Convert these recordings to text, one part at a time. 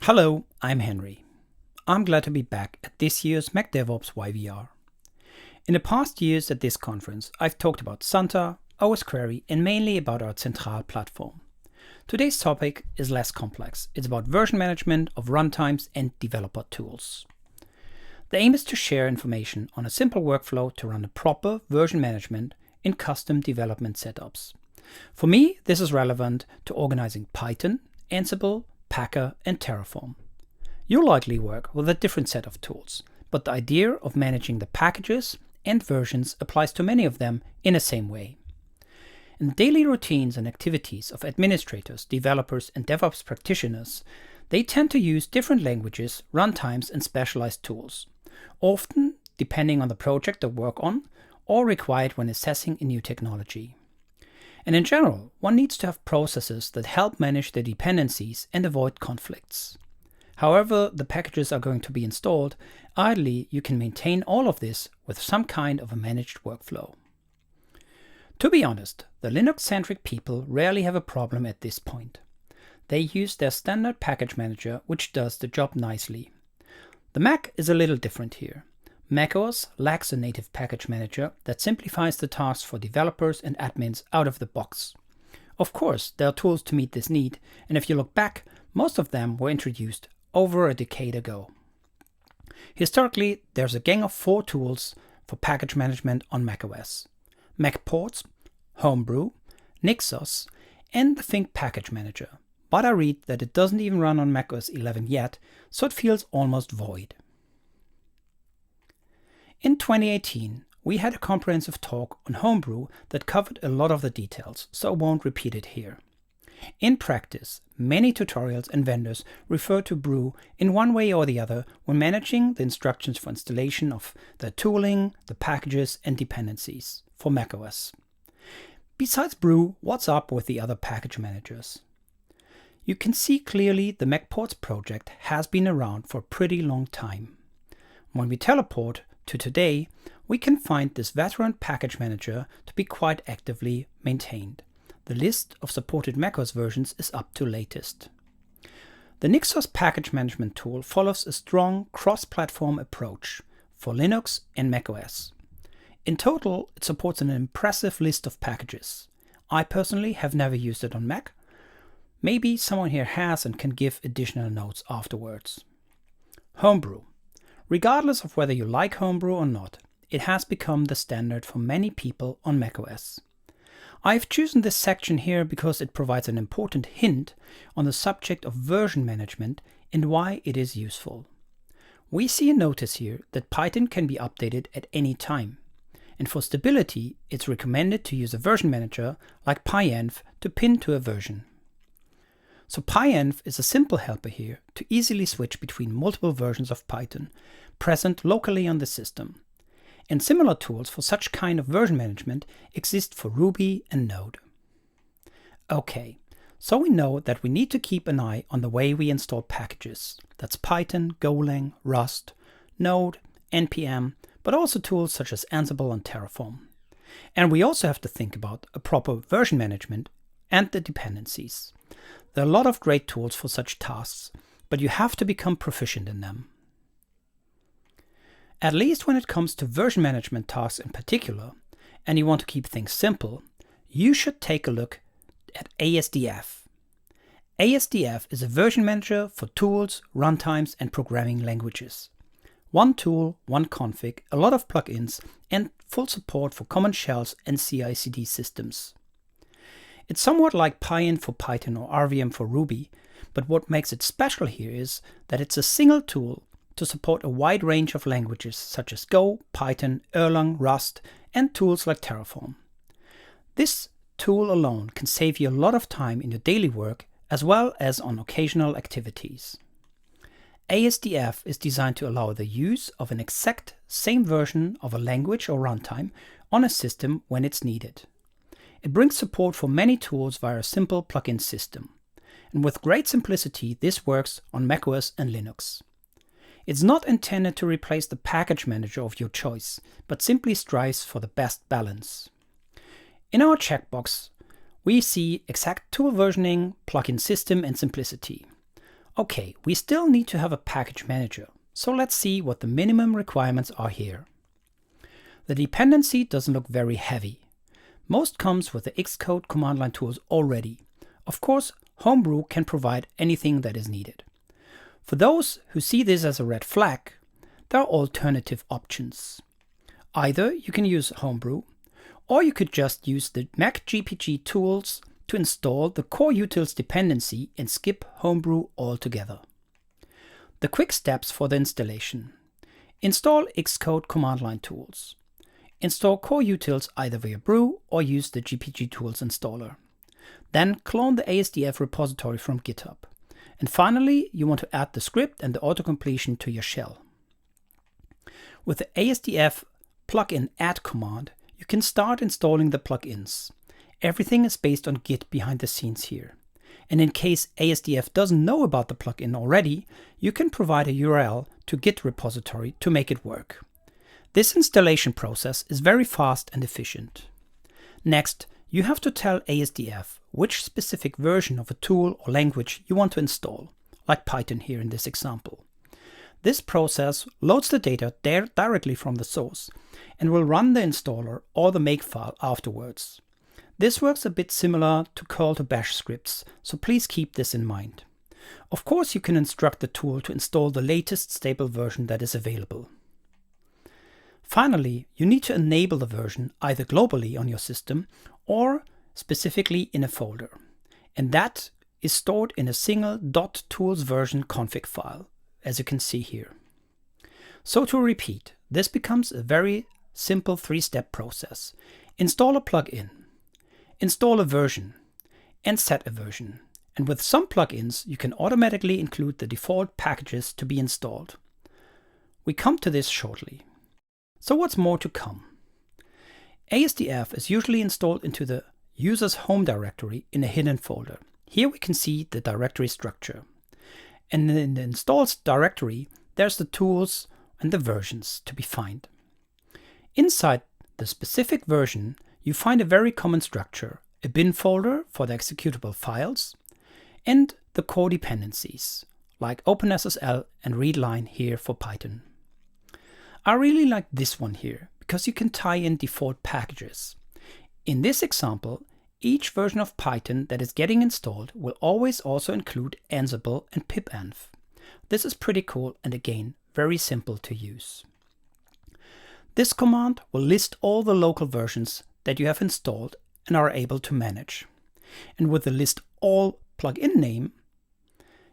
Hello, I'm Henry. I'm glad to be back at this year's MacDevOpsYVR. In the past years at this conference, I've talked about Santa, OS Query, and mainly about our Central platform. Today's topic is less complex. It's about version management of runtimes and developer tools. The aim is to share information on a simple workflow to run a proper version management in custom development setups. For me, this is relevant to organizing Python, Ansible, Packer, and Terraform. You'll likely work with a different set of tools, but the idea of managing the packages and versions applies to many of them in the same way. In the daily routines and activities of administrators, developers, and DevOps practitioners, they tend to use different languages, runtimes, and specialized tools, often depending on the project they work on or required when assessing a new technology. And in general, one needs to have processes that help manage the dependencies and avoid conflicts. However the packages are going to be installed, ideally you can maintain all of this with some kind of a managed workflow. To be honest, the Linux-centric people rarely have a problem at this point. They use their standard package manager, which does the job nicely. The Mac is a little different here. macOS lacks a native package manager that simplifies the tasks for developers and admins out of the box. Of course, there are tools to meet this need, and if you look back, most of them were introduced over a decade ago. Historically, there's a gang of 4 tools for package management on macOS: MacPorts, Homebrew, Nixos, and the Think Package Manager. But I read that it doesn't even run on macOS 11 yet, so it feels almost void. In 2018, we had a comprehensive talk on Homebrew that covered a lot of the details, so I won't repeat it here. In practice, many tutorials and vendors refer to Brew in one way or the other when managing the instructions for installation of the tooling, the packages, and dependencies for macOS. Besides Brew, what's up with the other package managers? You can see clearly the MacPorts project has been around for a pretty long time. When we teleport to today, we can find this veteran package manager to be quite actively maintained. The list of supported macOS versions is up to latest. The Nixos package management tool follows a strong cross-platform approach for Linux and macOS. In total, it supports an impressive list of packages. I personally have never used it on Mac. Maybe someone here has and can give additional notes afterwards. Homebrew. Regardless of whether you like Homebrew or not, it has become the standard for many people on macOS. I've chosen this section here because it provides an important hint on the subject of version management and why it is useful. We see a notice here that Python can be updated at any time, and for stability, it's recommended to use a version manager like pyenv to pin to a version. So pyenv is a simple helper here to easily switch between multiple versions of Python present locally on the system. And similar tools for such kind of version management exist for Ruby and Node. Okay, so we know that we need to keep an eye on the way we install packages. That's Python, Golang, Rust, Node, NPM, but also tools such as Ansible and Terraform. And we also have to think about a proper version management and the dependencies. There are a lot of great tools for such tasks, but you have to become proficient in them. At least when it comes to version management tasks in particular, and you want to keep things simple, you should take a look at asdf. asdf is a version manager for tools, runtimes, and programming languages. One tool, one config, a lot of plugins, and full support for common shells and CI/CD systems. It's somewhat like pyenv for Python or RVM for Ruby, but what makes it special here is that it's a single tool to support a wide range of languages such as Go, Python, Erlang, Rust, and tools like Terraform. This tool alone can save you a lot of time in your daily work as well as on occasional activities. asdf is designed to allow the use of an exact same version of a language or runtime on a system when it's needed. It brings support for many tools via a simple plugin system. And with great simplicity, this works on macOS and Linux. It's not intended to replace the package manager of your choice, but simply strives for the best balance. In our checkbox, we see exact tool versioning, plugin system, and simplicity. Okay, we still need to have a package manager, so let's see what the minimum requirements are here. The dependency doesn't look very heavy. Most comes with the Xcode command line tools already. Of course, Homebrew can provide anything that is needed. For those who see this as a red flag, there are alternative options. Either you can use Homebrew, or you could just use the MacGPG tools to install the core utils dependency and skip Homebrew altogether. The quick steps for the installation. Install Xcode command line tools. Install core utils either via brew or use the GPG tools installer. Then clone the asdf repository from GitHub. And finally, you want to add the script and the autocompletion to your shell. With the asdf plugin add command, you can start installing the plugins. Everything is based on Git behind the scenes here. And in case asdf doesn't know about the plugin already, you can provide a URL to Git repository to make it work. This installation process is very fast and efficient. Next, you have to tell asdf which specific version of a tool or language you want to install, like Python here in this example. This process loads the data directly from the source and will run the installer or the makefile afterwards. This works a bit similar to curl to bash scripts, so please keep this in mind. Of course, you can instruct the tool to install the latest stable version that is available. Finally, you need to enable the version either globally on your system or specifically in a folder. And that is stored in a single .toolsversion config file, as you can see here. So to repeat, this becomes a very simple three-step process. Install a plugin, install a version, and set a version. And with some plugins, you can automatically include the default packages to be installed. We come to this shortly. So what's more to come? asdf is usually installed into the user's home directory in a hidden folder. Here we can see the directory structure. And in the installed directory, there's the tools and the versions to be found. Inside the specific version, you find a very common structure, a bin folder for the executable files, and the core dependencies, like OpenSSL and readline here for Python. I really like this one here, because you can tie in default packages. In this example, each version of Python that is getting installed will always also include Ansible and pipenv. This is pretty cool and again, very simple to use. This command will list all the local versions that you have installed and are able to manage. And with the list all plugin name,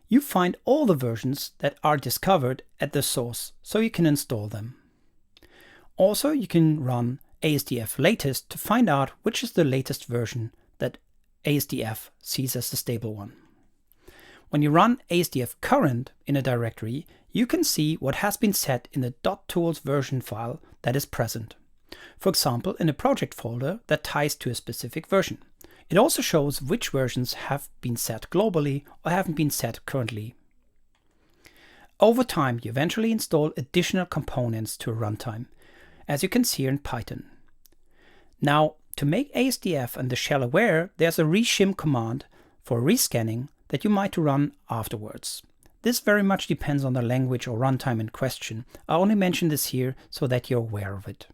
you find all the versions that are discovered at the source, so you can install them. Also, you can run asdf latest to find out which is the latest version that asdf sees as the stable one. When you run asdf current in a directory, you can see what has been set in the .tools version file that is present. For example, in a project folder that ties to a specific version. It also shows which versions have been set globally or haven't been set currently. Over time, you eventually install additional components to a runtime, as you can see here in Python. Now, to make asdf and the shell aware, there's a reshim command for rescanning that you might run afterwards. This very much depends on the language or runtime in question. I only mention this here so that you're aware of it.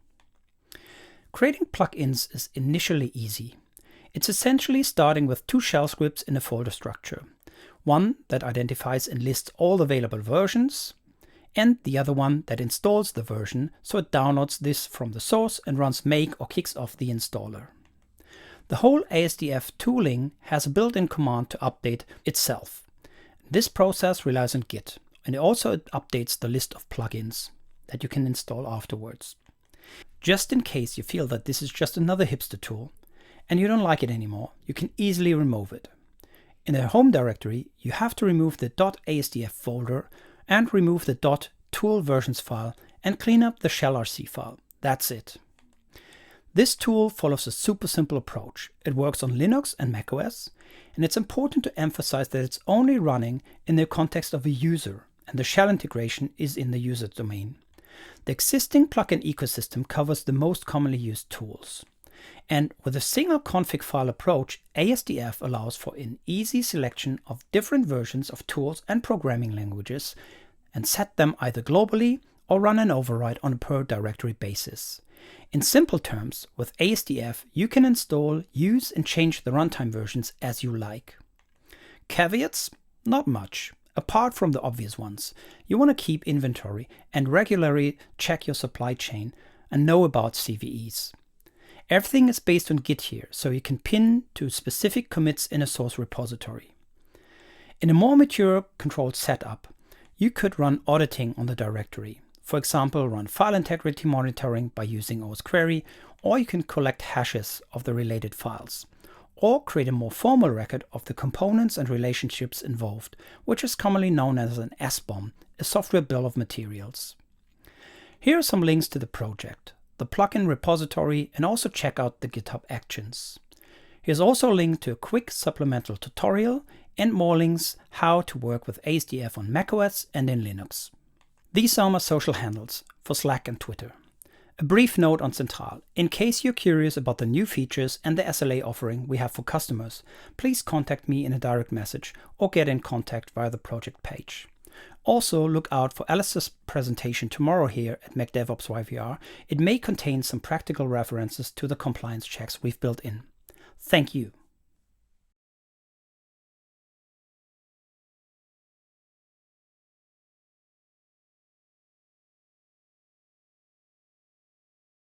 Creating plugins is initially easy. It's essentially starting with two shell scripts in a folder structure. One that identifies and lists all available versions, and the other one that installs the version, so it downloads this from the source and runs make or kicks off the installer. The whole asdf tooling has a built-in command to update itself. This process relies on Git, and it also updates the list of plugins that you can install afterwards. Just in case you feel that this is just another hipster tool and you don't like it anymore, you can easily remove it. In the home directory, you have to remove the .asdf folder and remove the .tool versions file and clean up the shellrc file. That's it. This tool follows a super simple approach. It works on Linux and macOS, and it's important to emphasize that it's only running in the context of a user, and the shell integration is in the user domain. The existing plugin ecosystem covers the most commonly used tools. And with a single config file approach, asdf allows for an easy selection of different versions of tools and programming languages and set them either globally or run an override on a per directory basis. In simple terms, with asdf, you can install, use, and change the runtime versions as you like. Caveats? Not much. Apart from the obvious ones, you want to keep inventory and regularly check your supply chain and know about CVEs. Everything is based on Git here, so you can pin to specific commits in a source repository. In a more mature controlled setup, you could run auditing on the directory. For example, run file integrity monitoring by using osquery, or you can collect hashes of the related files, or create a more formal record of the components and relationships involved, which is commonly known as an SBOM, a software bill of materials. Here are some links to the project, the plugin repository, and also check out the GitHub Actions. Here's also a link to a quick supplemental tutorial and more links how to work with asdf on macOS and in Linux. These are my social handles for Slack and Twitter. A brief note on Central. In case you're curious about the new features and the SLA offering we have for customers, please contact me in a direct message or get in contact via the project page. Also, look out for Alice's presentation tomorrow here at MacDevOpsYVR. It may contain some practical references to the compliance checks we've built in. Thank you.